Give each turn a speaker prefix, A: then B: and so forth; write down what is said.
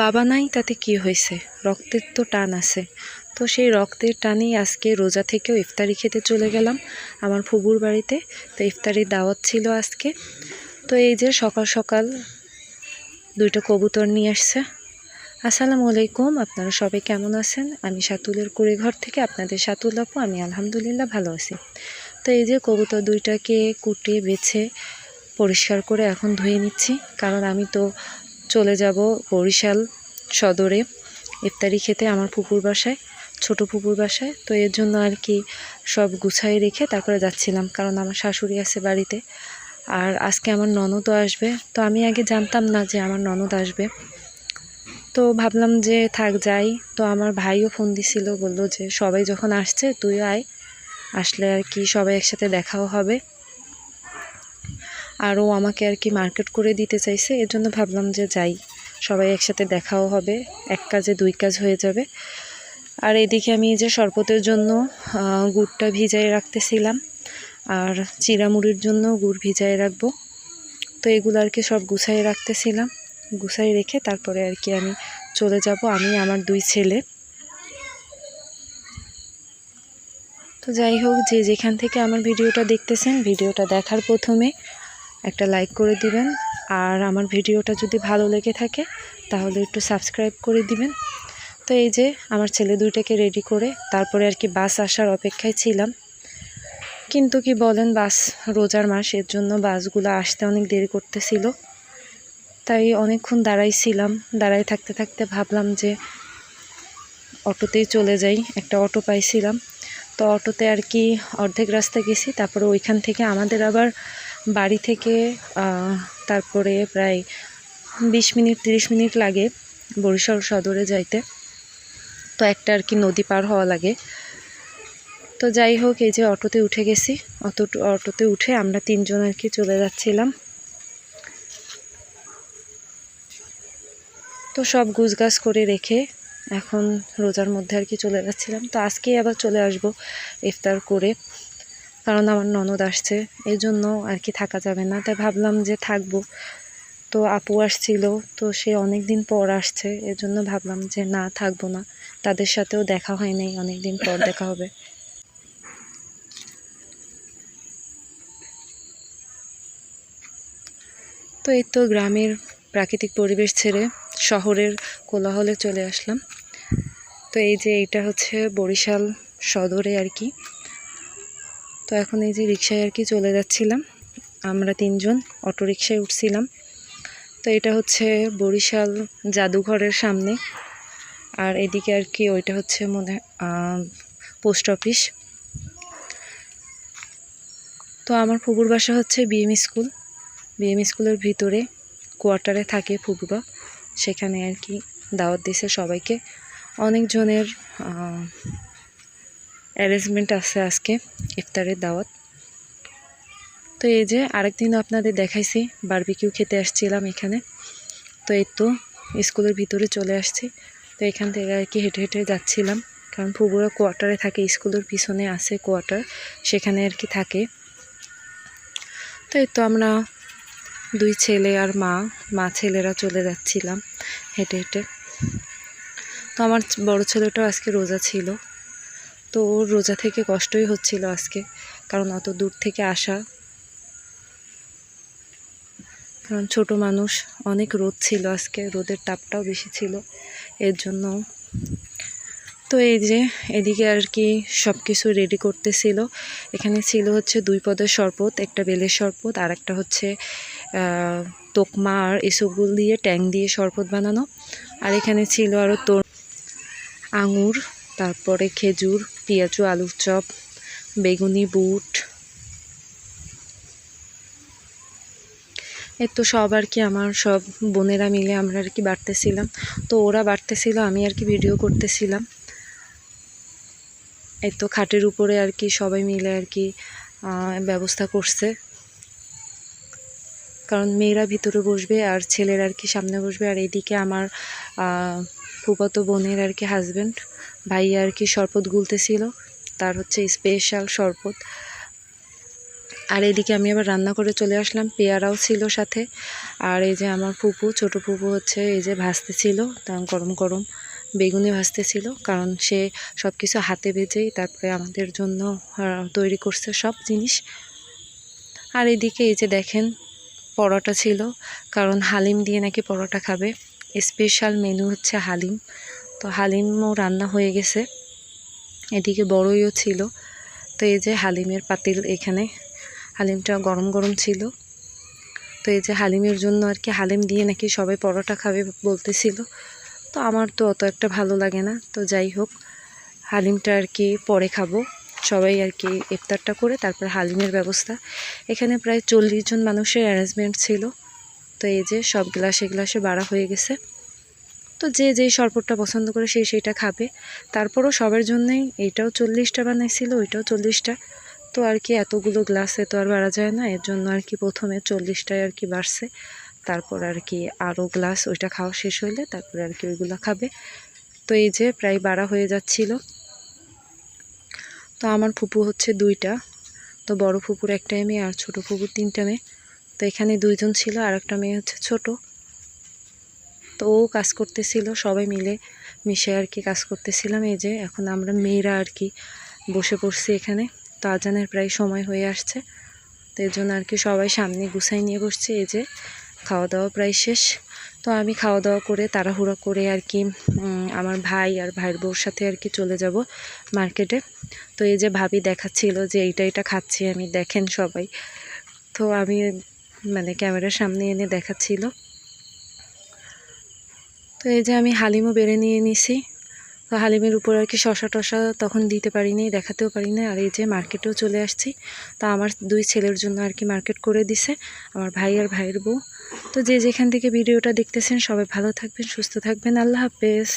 A: বাবা নাই তাতে কি হয়েছে, রক্তের তো টান আছে। তো সেই রক্তের টানেই আজকে রোজা থেকেও ইফতারি খেতে চলে গেলাম আমার ফুবুর বাড়িতে। তো ইফতারির দাওয়াত ছিল আজকে। তো এই যে সকাল সকাল দুইটা কবুতর নিয়ে আসছে। আসসালামু আলাইকুম, আপনারা সবাই কেমন আছেন? আমি সাতুলের কুড়িঘর থেকে আপনাদের সাতুল আপু। আমি আলহামদুলিল্লাহ ভালো আছি। তো এই যে কবুতর দুইটাকে কুটিয়ে বেছে পরিষ্কার করে এখন ধুয়ে নিচ্ছি, কারণ আমি তো চলে যাব বরিশাল সদরে ইফতারি খেতে আমার ফুপুর বাসায়, ছোট ফুপুর বাসায়। তো এর জন্য আর কি সব গুছাই রেখে তারপরে যাচ্ছিলাম, কারণ আমার শাশুড়ি আছে বাড়িতে আর আজকে আমার ননদও আসবে। তো আমি আগে জানতাম না যে আমার ননদ আসবে, তো ভাবলাম যে থাক যাই। তো আমার ভাইও ফোন দিছিল, বললো যে সবাই যখন আসছে তুইও আয়, আসলে আর কি সবাই একসাথে দেখাও হবে। আর ও আমাকে আর কি মার্কেট করে দিতে চাইছে, এর জন্য ভাবলাম যে যাই, সবাই একসাথে দেখাও হবে, এক কাজে দুই কাজ হয়ে যাবে। আর এদিকে আমি যে শরবতের জন্য গুড়টা ভিজাই রাখতেছিলাম, আর চিড়ামুড়ির জন্য গুড় ভিজাই রাখবো। তো এগুলো আর কি সব গুছাই রাখতেছিলাম, গুছাই রেখে তারপরে আর কি আমি চলে যাব, আমি আমার দুই ছেলে। তো যাই হোক, যে যেখান থেকে আমার ভিডিওটা দেখতেছেন, ভিডিওটা দেখার প্রথমে একটা লাইক করে দিবেন, আর আমার ভিডিওটা যদি ভালো লেগে থাকে তাহলে একটু সাবস্ক্রাইব করে দিবেন। তো এই যে আমার ছেলে দুইটাকে রেডি করে তারপরে আর কি বাস আসার অপেক্ষায় ছিলাম, কিন্তু কি বলেন, বাস রোজার মাস, এর জন্য বাসগুলো আসতে অনেক দেরি করতেছিল। তাই অনেকক্ষণ দাঁড়াইছিলাম, দাঁড়াই থাকতে থাকতে ভাবলাম যে অটোতেই চলে যাই। একটা অটো পাইছিলাম, তো অটোতে আর কি অর্ধেক রাস্তা গেছি। তারপরে ওইখান থেকে আমাদের আবার বাড়ি থেকে তারপরে প্রায় 20 মিনিট 30 মিনিট লাগে বরিশাল সদরে যাইতে। তো একটা আর কি নদী পার হওয়া লাগে। তো যাই হোক, এই যে অটোতে উঠে গেছি, অটোতে উঠে আমরা তিনজন আর কি চলে যাচ্ছিলাম। তো সব গুছগাছ করে রেখে এখন রোজার মধ্যে আর কি চলে যাচ্ছিলাম। তো আজকেই আবার চলে আসব ইফতার করে, কারণ আমার ননদ আসছে, এই জন্য আর কি থাকা যাবে না। তাই ভাবলাম যে থাকবো। তো আপু আসছিল, তো সে অনেক দিন পর আসছে, এর জন্য ভাবলাম যে না, থাকবো না। তাদের সাথেও দেখা হয় নাই, অনেক দিন পর দেখা হবে। তো এই তো গ্রামের প্রাকৃতিক পরিবেশ ছেড়ে শহরের কোলাহলে চলে আসলাম। তো এই যে এইটা হচ্ছে বরিশাল সদরে আর কি। তো এখন এই যে রিক্সায় আর কি চলে যাচ্ছিলাম, আমরা তিনজন অটো রিক্সায় উঠছিলাম। তো এটা হচ্ছে বরিশাল জাদুঘরের সামনে, আর এদিকে আর কি ওইটা হচ্ছে মনে পোস্ট অফিস। তো আমার ফুপুর বাসা হচ্ছে বিএম স্কুল, বিএম স্কুলের ভিতরে কোয়ার্টারে থাকে ফুপুরা, সেখানে আর কি দাওয়াত দিছে সবাইকে। অনেকজনের অ্যারেঞ্জমেন্ট আছে আজকে ইফতারের দাওয়াত। তো এই যে আরেকদিনও আপনাদের দেখাইছি, বারবিকিউ খেতে আসছিলাম এখানে। তো এই তো স্কুলের ভিতরে চলে আসছি। তো এখান থেকে আর কি হেঁটে হেঁটে যাচ্ছিলাম, কারণ ফুপুরা কোয়ার্টারে থাকে, স্কুলের পিছনে আছে কোয়ার্টার, সেখানে আর কি থাকে। তো এই তো আমরা দুই ছেলে আর মা ছেলেরা চলে যাচ্ছিলাম হেঁটে হেঁটে। তো আমার বড় ছেলেটাও আজকে রোজা ছিল, তো ওর রোজা থেকে কষ্টই হচ্ছিল আজকে, কারণ অত দূর থেকে আসা, কারণ ছোট মানুষ, অনেক রোদ ছিল আজকে, রোদের তাপটাও বেশি ছিল এর জন্য। তো এই যে এদিকে আর কি সব কিছু রেডি করতেছিল। এখানে ছিল হচ্ছে 2 পদের শরবত, একটা বেলের শরবত, আর একটা হচ্ছে তোকমা আর এসবগুল দিয়ে ট্যাং দিয়ে শরবত বানানো। আর এখানে ছিল আরও আঙুর, তারপরে খেজুর, পেঁয়াজু, আলুর চপ, বেগুনি, বুট। এর তো সব আর কি আমার সব বোনেরা মিলে আমরা আর কি বাড়তেছিলাম। তো ওরা বাড়তেছিল, আমি আর কি ভিডিও করতেছিলাম। এই তো খাটের উপরে আর কি সবাই মিলে আর কি ব্যবস্থা করছে, কারণ মেয়েরা ভিতরে বসবে আর ছেলেরা আর কি সামনে বসবে। আর এইদিকে আমার ফুফাতো বোনের আর কি হাজব্যান্ড ভাইয়া আর কি শরবত গুলতেছিল, তার হচ্ছে স্পেশাল শরবত। আর এদিকে আমি আবার রান্না করে চলে আসলাম, পেয়ারাও ছিল সাথে। আর এই যে আমার ফুপু, ছোট ফুপু হচ্ছে এই যে ভাজতেছিল, তা গরম গরম বেগুনি ভাজতেছিল, কারণ সে সব কিছু হাতে ভেজেই তারপরে আমাদের জন্য তৈরি করছে সব জিনিস। আর এদিকে এই যে দেখেন পরোটা ছিল, কারণ হালিম দিয়ে নাকি পরোটা খাবে, স্পেশাল মেনু হচ্ছে হালিম। তো হালিমও রান্না হয়ে গেছে, এদিকে বড়ইও ছিল। তো এই যে হালিমের পাতিল, এখানে হালিমটা গরম গরম ছিল। তো এই যে হালিমের জন্য আর কি, হালিম দিয়ে নাকি সবাই পরোটা খাবে বলতেছিল। তো আমার তো অত একটা ভালো লাগে না, তো যাই হোক হালিমটা আর কি পরে খাবো, সবাই আর কি ইফতারটা করে তারপর হালিমের ব্যবস্থা। এখানে প্রায় 40 জন মানুষের অ্যারেঞ্জমেন্ট ছিল। তো এই যে সব গ্লাসে গ্লাসে বাড়া হয়ে গেছে। তো যে যেই শরবতটা পছন্দ করে সে সেইটা খাবে। তারপরও সবার জন্যই এইটাও 40টা বানাইছিল, ওইটাও 40টা। তো আর কি এতগুলো গ্লাসে তো আর বাড়া যায় না, এর জন্য আর কি প্রথমে 40টায় আর কি বাড়ছে। তারপর আর কি আরও গ্লাস ওইটা খাওয়া শেষ হইলে তারপরে আর কি ওইগুলো খাবে। তো এই যে প্রায় বাড়া হয়ে যাচ্ছিল। তো আমার ফুপু হচ্ছে 2টা, তো বড় ফুপুর 1টা মেয়ে আর ছোট ফুপুর 3টা মেয়ে। তো এখানে 2জন ছিল, আর একটা মেয়ে হচ্ছে ছোট। তো ও কাজ করতেছিল, সবাই মিলে মিশে আর কি কাজ করতেছিলাম। এই যে এখন আমরা মেয়েরা আর কি বসে পড়ছি এখানে। তো আজানের প্রায় সময় হয়ে আসছে, তো এর জন্য আর কি সবাই সামনে গুছাই নিয়ে বসছে। এই যে খাওয়া দাওয়া প্রায় শেষ। তো আমি খাওয়া দাওয়া করে তাড়াহুড়া করে আর কি আমার ভাই আর ভাইয়ের বউর সাথে আর কি চলে যাব মার্কেটে। তো এই যে ভাবি দেখাচ্ছিল যে এইটা খাচ্ছি আমি, দেখেন সবাই। তো আমি মানে ক্যামেরার সামনে এনে দেখাচ্ছিল। তো এই যে আমি হালিমও বেড়ে নিয়ে নিছি। তো হালিমের উপর আর কি শশা টশা তখন দিতে পারিনি, দেখাতেও পারিনি। আর এই যে মার্কেটেও চলে আসছি। তো আমার 2 ছেলের জন্য আর কি মার্কেট করে দিছে আমার ভাই আর ভাইয়ের বউ। তো যে যেখান থেকে ভিডিওটা দেখতেছেন সবাই ভালো থাকবেন, সুস্থ থাকবেন, আল্লাহ হাফেজ।